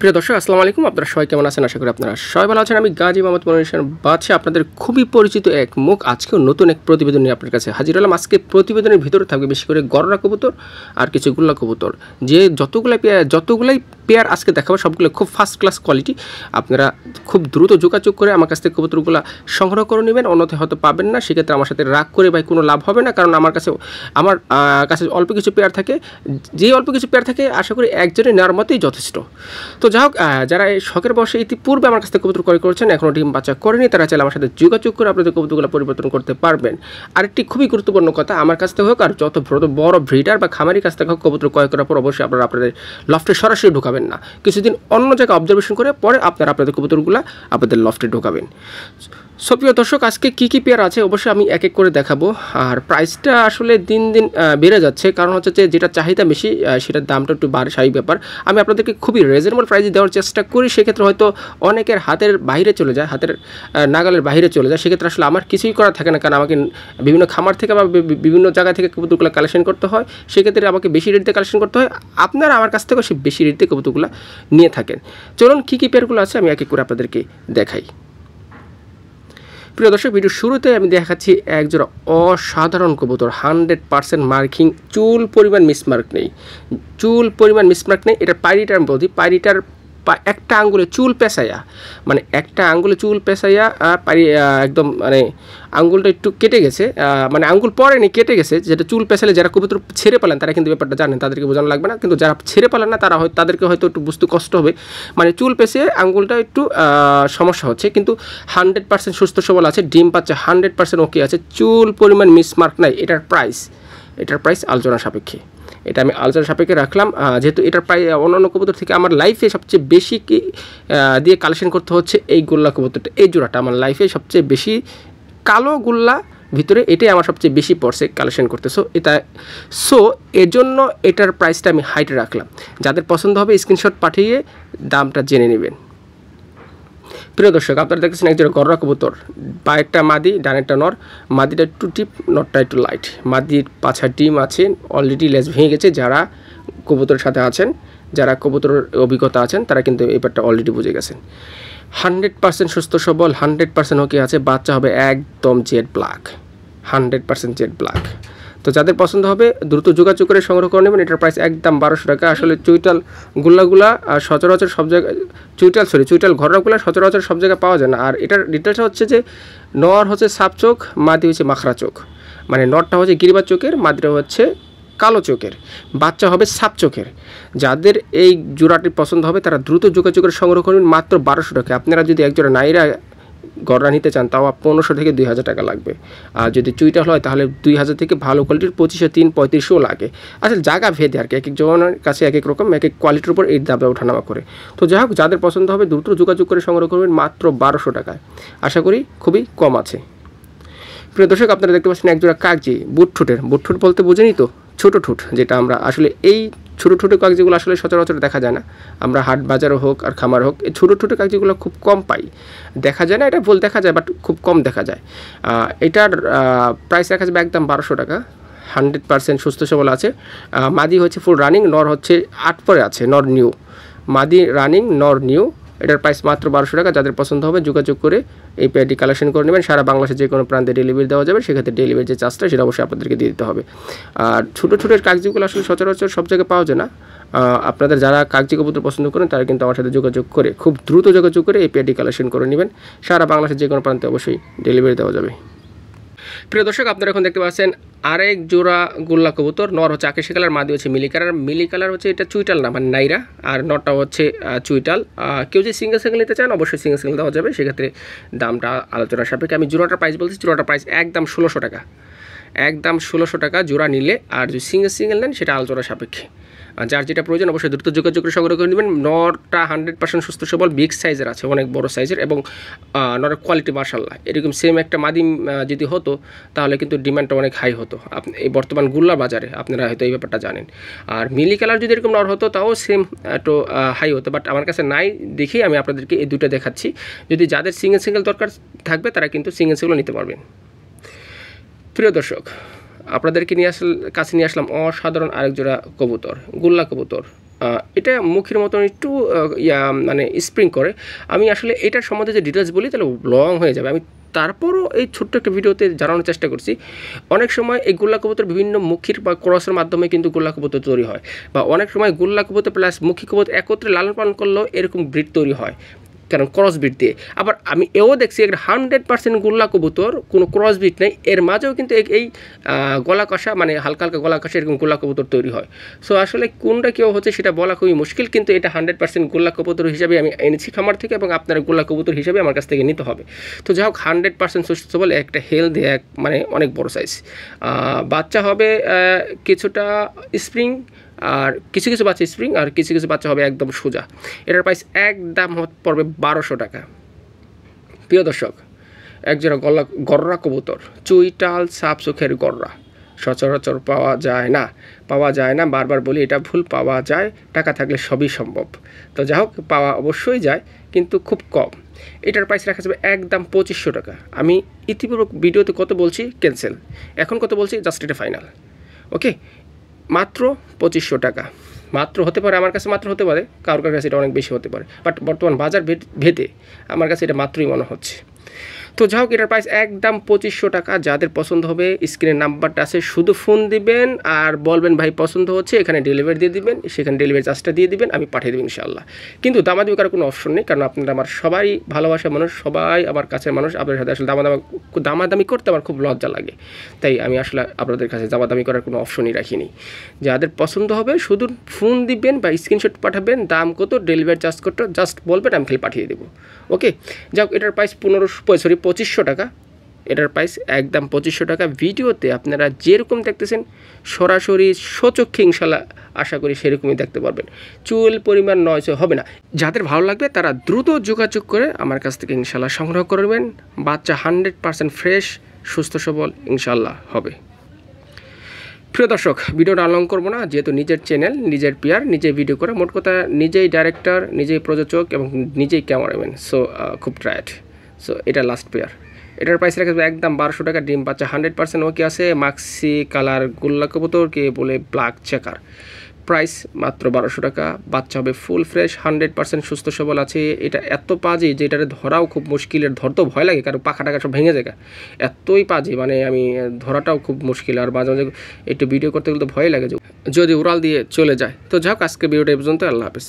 প্রিয় দর্শক আসসালামু আলাইকুম। আপনারা সবাই কেমন আছেন? আশা করি আপনারা সবাই ভালো আছেন। আমি গাজী মোহাম্মদ মনির বাদশা, আপনাদের খুবই পরিচিত এক মুখ। আজকেও নতুন এক প্রতিবেদন নিয়ে আপনার কাছে হাজির হলাম। আজকে প্রতিবেদনের ভিতরে থাকবে বেশি করে গররা কবুতর আর কিছু গুল্লা কবুতর। যে যতগুলাই পেয়ার আজকে দেখাবো সবগুলো খুব ফার্স্ট ক্লাস কোয়ালিটি। আপনারা খুব দ্রুত যোগাযোগ করে আমার কাছ থেকে কবুতরগুলো সংগ্রহ করে নেবেন, অন্যথায় হয়তো পাবেন না। সেক্ষেত্রে আমার সাথে রাগ করে ভাই কোনো লাভ হবে না, কারণ আমার কাছে অল্প কিছু পেয়ার থাকে। যেই অল্প কিছু পেয়ার থাকে আশা করি একজনে নেওয়ার মতোই যথেষ্ট। তো যাই হোক, যারা এই শখের বসে ইতিপূর্বে আমার কাছ থেকে কবুতর ক্রয় করেছেন, এখনও ডিম বাচ্চা করেনি, তারা চাইলে আমার সাথে যোগাযোগ করে আপনাদের কবুতরগুলো পরিবর্তন করতে পারবেন। আরেকটি খুবই গুরুত্বপূর্ণ কথা, আমার কাছ থেকে হোক আর যত বড় ব্রিডার বা খামারি কাছ থেকে হোক, কবুতর ক্রয় করার পর অবশ্যই আপনারা আপনাদের লফটে সরাসরি ঢোকাবেন না। কিছুদিন অন্য জায়গায় অবজারভেশন করে পরে আপনারা আপনাদের কবুতরগুলো আপনাদের লফটে ঢোকাবেন। সো প্রিয় দর্শক, আজকে কী কী পেয়ার আছে অবশ্যই আমি এক এক করে দেখাবো। আর প্রাইসটা আসলে দিন দিন বেড়ে যাচ্ছে, কারণ হচ্ছে যে যেটা চাহিদা বেশি সেটার দামটা একটু বাড়ে, স্বাভাবিক ব্যাপার। আমি আপনাদেরকে খুবই রিজনেবল প্রাইসে দেওয়ার চেষ্টা করি। সেক্ষেত্রে হয়তো অনেকের হাতের বাইরে চলে যায়, হাতের নাগালের বাইরে চলে যায়। সেক্ষেত্রে আসলে আমার কিছুই করা থাকে না, কারণ আমাকে বিভিন্ন খামার থেকে বা বিভিন্ন জায়গা থেকে কবুতরগুলো কালেকশন করতে হয়। সেক্ষেত্রে আমাকে বেশি রেট দিয়ে কালেকশন করতে হয়। আপনারা আমার কাছ থেকেও সে বেশি রেট দিয়ে কবুতরগুলো নিয়ে থাকেন। চলুন কী কী পেয়ারগুলো আছে আমি এক এক করে আপনাদেরকে দেখাই। প্রিয় দর্শক, ভিডিওর শুরুতে আমি দেখাচ্ছি একজোড়া অসাধারণ কবুতর, 100% মার্কিং, চুল পরিমাণ মিসমার্ক নেই, এটার পায়রিটার আমি বলছি, পায়রিটার একটা আঙ্গুলে চুল পেঁচাইয়া, মানে একটা আঙ্গুলে চুল পেঁচাইয়া একদম মানে আঙ্গুলটা একটু কেটে গেছে, মানে আঙ্গুল পড়েনি, কেটে গেছে। যেটা চুল পেঁচালে যারা কবুতর ছেড়ে পালেন তারা কিন্তু ব্যাপারটা জানেন, তাদেরকে বোঝানো লাগবে না। কিন্তু যারা ছেড়ে পালেন না তারা তাদেরকে হয়তো একটু বুঝতে কষ্ট হবে। মানে চুল পেঁচে আঙ্গুলটা একটু সমস্যা হচ্ছে, কিন্তু 100% সুস্থ সবল আছে, ডিম পাচ্ছে 100% ওকে আছে, চুল পরিমাণ মিসমার্ক নাই। এটার প্রাইস আলোচনা সাপেক্ষে, এটা আমি আলোচনা সাপেক্ষে রাখলাম। যেহেতু এটার প্রায় অন্যান্য কবুতর থেকে আমার লাইফে সবচেয়ে বেশি দিয়ে কালেকশন করতে হচ্ছে এই গোল্লা কবুতরটা, এই জোড়াটা আমার লাইফে সবচেয়ে বেশি কালো গোল্লা ভিতরে এটাই আমার সবচেয়ে বেশি পড়ছে কালেকশন করতে। সো এর জন্য এটার প্রাইসটা আমি হাইটে রাখলাম। যাদের পছন্দ হবে স্ক্রিনশট পাঠিয়ে দামটা জেনে নেবেন। প্রিয় দর্শক, আপনারা দেখতেছেন একজন গররা কবুতর, বায়েরটা মাদি, ডানেরটা নর। মাদিটা একটু টিপ, নরটা একটু লাইট। মাদির পাছার ডিম আছে, অলরেডি লেজ ভেঙে গেছে। যারা কবুতরের সাথে আছেন, যারা কবুতরের অভিজ্ঞতা আছেন, তারা কিন্তু এই ব্যাপারটা অলরেডি বুঝে গেছেন। 100% সুস্থ সবল, 100% ওকে আছে। বাচ্চা হবে একদম জেড ব্ল্যাক, 100% জেড ব্ল্যাক। তো যাদের পছন্দ হবে দ্রুত যোগাযোগ করে সংগ্রহ করে নেবেন। এটার প্রাইস একদম 1200 টাকা। আসলে চুইটাল গুল্লাগুলা সচরাচর সব জায়গায়, চুইটাল ঘররাগুলা সচরাচর সব জায়গায় পাওয়া যায় না। আর এটার ডিটেলসটা হচ্ছে যে নর হচ্ছে সাপ চোখ, মাদি হচ্ছে মাখরা চোখ, মানে নরটা হচ্ছে গিরিবাজ চোখের, মাদিটা হচ্ছে কালো চোখের, বাচ্চা হবে সাপ চোখের। যাদের এই জোড়াটি পছন্দ হবে তারা দ্রুত যোগাযোগ করে সংগ্রহ করবেন মাত্র 1200 টাকা। আপনারা যদি একজোড়া নাইরা গড়া নিতে চান তাও 1500 থেকে 2000 টাকা লাগবে। আর যদি চুইটাল হয় তাহলে 2000 থেকে ভালো কোয়ালিটির 2500, 3500 লাগে। আসলে জায়গা ভেদে আর কি, এক এক জনের কাছে এক এক রকম, এক এক কোয়ালিটির উপর এই দামটা ওঠানামা করে। তো যাই হোক, যাদের পছন্দ হবে দ্রুত যোগাযোগ করে সংগ্রহ করবেন মাত্র 1200 টাকায়। আশা করি খুবই কম আছে। প্রিয় দর্শক, আপনারা দেখতে পাচ্ছেন একজোড়া কাগজি, বুটঠুট বলতে বুঝেনি তো, ছোটো ঠুট, যেটা আমরা আসলে এই ছোটো ছোটো কাগজিগুলো আসলে সচরাচর দেখা যায় না। আমরা হাট বাজারও হোক আর খামার হোক, এই ছোটো ছোটো কাগজিগুলো খুব কম পাই, দেখা যায় না, এটা ভুল দেখা যায়, বাট খুব কম দেখা যায়। এটার প্রাইস রাখা যাবে একদম 1200 টাকা। 100% সুস্থ সবল আছে। মাদি হচ্ছে ফুল রানিং, নর হচ্ছে 8 পরে আছে, নর নিউ। মাদি রানিং, নর নিউ। এটার প্রাইস মাত্র 1200 টাকা। যাদের পছন্দ হবে যোগাযোগ করে এই পেয়ারটি কালেকশন করে নেবেন। সারা বাংলাদেশে যে কোনো প্রান্তে ডেলিভারি দেওয়া যাবে, সেক্ষেত্রে ডেলিভারি যে চার্জটা সেটা অবশ্যই আপনাদেরকে দিয়ে দিতে হবে। আর ছোটো ছোটো কাগজিগুলো আসলে সচরাচর সব জায়গায় পাওয়া যায় না। আপনাদের যারা কাগজি কবুতর পছন্দ করেন তারা কিন্তু আমার সাথে যোগাযোগ করে, খুব দ্রুত যোগাযোগ করে এই পেয়ারটি কালেকশন করে নেবেন। সারা বাংলাদেশের যে কোনো প্রান্তে অবশ্যই ডেলিভারি দেওয়া যাবে। প্রিয় দর্শক, আপনারা এখন দেখতে পাচ্ছেন আরেক জোড়া গোল্লা কবুতর। নর হচ্ছে আকাশি কালার, মাদি হচ্ছে মিলি কালার হচ্ছে, এটা চুইটাল না, মানে নাইরা। আর নরটা হচ্ছে চুইটাল। কেউ যদি সিঙ্গেল নিতে চান অবশ্যই সিঙ্গেল দেওয়া যাবে, সেক্ষেত্রে দামটা আলোচনার সাপেক্ষে। আমি জোড়াটার প্রাইস বলছি, জোড়াটার প্রাইস একদম 1600 টাকা, একদম 1600 টাকা জোড়া নিলে। আর যদি সিঙ্গেল নেন সেটা আলোচনার সাপেক্ষে। যার যেটা প্রয়োজন অবশ্যই দ্রুত যোগাযোগ করে সংগ্রহ করে নেবেন। নরটা 100% সুস্থ সবল, বিগ সাইজের আছে, অনেক বড় সাইজের, এবং নরের কোয়ালিটি মাশাআল্লাহ। এরকম সেম একটা মাদিম যদি হতো তাহলে কিন্তু ডিমান্ডটা অনেক হাই হতো এই বর্তমান গুল্লা বাজারে, আপনারা হয়তো এই ব্যাপারটা জানেন। আর মিলি কালার যদি এরকম নর হতো তাও সেম একটু হাই হতো, বাট আমার কাছে নাই দেখেই আমি আপনাদেরকে এই দুটো দেখাচ্ছি। যদি যাদের সিঙ্গেল দরকার থাকবে তারা কিন্তু সিঙ্গেলও নিতে পারবেন। প্রিয় দর্শক, আপনাদেরকে কাছে নিয়ে আসলাম অসাধারণ আরেক জোড়া কবুতর, গুল্লা কবুতর, এটা মুখের মতন একটু মানে স্প্রিং করে। আমি আসলে এটার সম্বন্ধে যে ডিটেলস বলি তাহলে লং হয়ে যাবে। আমি তারপরও এই ছোট্ট একটা ভিডিওতে জানানোর চেষ্টা করছি। অনেক সময় এই গোল্লা কবুতর বিভিন্ন মুখির বা ক্রসের মাধ্যমে কিন্তু গোল্লা কবুতর তৈরি হয়, বা অনেক সময় গোল্লা কবুতর প্লাস মুখী কবুতর একত্রে লালন পালন করলেও এরকম ব্রিড তৈরি হয়, কারণ ক্রস ব্রিড দিয়ে। আবার আমি এও দেখছি 100% গোল্লা কবুতর কোনো ক্রস ব্রিড নেই, এর মাঝেও কিন্তু এই গলা কষা মানে হালকা হালকা গলা কষা এরকম গোল্লা কবুতর তৈরি হয়। সো আসলে কোনটা কেউ হচ্ছে সেটা বলা খুবই মুশকিল, কিন্তু এটা 100% গোল্লা কবুতর হিসাবে আমি এনেছি খামার থেকে, এবং আপনারা গোল্লা কবুতর হিসাবে আমার কাছ থেকে নিতে হবে। তো যাই হোক 100% সুস্থ সবল একটা হেলদি এক মানে অনেক বড় সাইজ বাচ্চা হবে, কিছুটা স্প্রিং, আর কিছু কিছু বাচ্চা স্প্রিং, আর কিছু কিছু বাচ্চা হবে একদম সোজা। এটার প্রাইস একদম পড়বে 1200 টাকা। প্রিয় দর্শক, একজোড়া গররা কবুতর, চুইটাল সাপ চোখের গররা সচরাচর পাওয়া যায় না, বারবার বলি এটা ভুল, পাওয়া যায়, টাকা থাকলে সবই সম্ভব। তো যাই হোক পাওয়া অবশ্যই যায়, কিন্তু খুব কম। এটার প্রাইস রাখা যাবে একদম 2500 টাকা। আমি ইতিপূর্বে ভিডিওতে কত বলছি ক্যান্সেল, এখন কত বলছি জাস্ট এটা ফাইনাল। ওকে, মাত্র 2500 টাকা। মাত্র হতে পারে আমার কাছে, মাত্র হতে পারে কারোর কাছে এটা অনেক বেশি হতে পারে, বাট বর্তমান বাজার ভেদে আমার কাছে এটা মাত্রই মনে হচ্ছে। তো যাই হোক এটার প্রাইস একদম 2500 টাকা। যাদের পছন্দ হবে স্ক্রিনের নাম্বারটা আছে, শুধু ফোন দিবেন আর বলবেন ভাই পছন্দ হচ্ছে, এখানে ডেলিভারি দিয়ে দিবেন, সেখানে ডেলিভারি চার্জটা দিয়ে দিবেন, আমি পাঠিয়ে দেবো ইনশাআল্লাহ। কিন্তু দামাদামি করার কোনো অপশন নেই, কারণ আপনারা আমার সবাই ভালোবাসার মানুষ, সবাই আমার কাছের মানুষ। আপনাদের সাথে আসলে দামাদামি করতে আমার খুব লজ্জা লাগে, তাই আমি আসলে আপনাদের কাছে দামাদামি করার কোনো অপশনই রাখিনি। যাদের পছন্দ হবে শুধু ফোন দিবেন বা স্ক্রিনশট পাঠাবেন, দাম কত, ডেলিভারি চার্জ কত জাস্ট বলবেন, আমি খালি পাঠিয়ে দেবো। ওকে, যাক এটার প্রাইস 2500 টাকা। এটার প্রাইস একদম 2500 টাকা। ভিডিওতে আপনারা যেরকম দেখতেছেন সরাসরি সচক্ষে ইনশাল্লাহ আশা করি সেরকমই দেখতে পারবেন, চুল পরিমাণ নয়ছে হবে না। যাদের ভালো লাগবে তারা দ্রুত যোগাযোগ করে আমার কাছ থেকে ইনশাল্লাহ সংগ্রহ করবেন। বাচ্চা 100% ফ্রেশ সুস্থ সবল ইনশাল্লাহ হবে। প্রিয় দর্শক, ভিডিওটা লং করবো না, যেহেতু নিজের চ্যানেল, নিজের পিয়ার, নিজে ভিডিও করে, মোট কথা নিজেই ডাইরেক্টর, নিজেই প্রযোজক এবং নিজেই ক্যামেরাম্যান। সো খুব টায়ার্ড। সো এটা লাস্ট পেয়ার। এটার প্রাইস রাখা যাবে একদম 1200 টাকা। ডিম বাচ্চা 100% ওকে আছে, মাক্সি কালার গোল্লা কবুতর, কে বলে ব্ল্যাক চেকার। প্রাইস মাত্র 1200 টাকা। বাচ্চা হবে ফুল ফ্রেশ, 100% সুস্থ সবল আছে। এটা এত পাজি যে এটারে ধরাও খুব মুশকিলের, ধরতেও ভয় লাগে, কারণ পাখা টাকা সব ভেঙে যায়, এতই পাজি, মানে আমি ধরাটাও খুব মুশকিল। আর মাঝে মাঝে একটু ভিডিও করতে গেলে তো ভয় লাগে যদি উড়াল দিয়ে চলে যায়। তো যাক আজকে ভিডিওটা এই পর্যন্ত, আল্লাহ হাফেজ।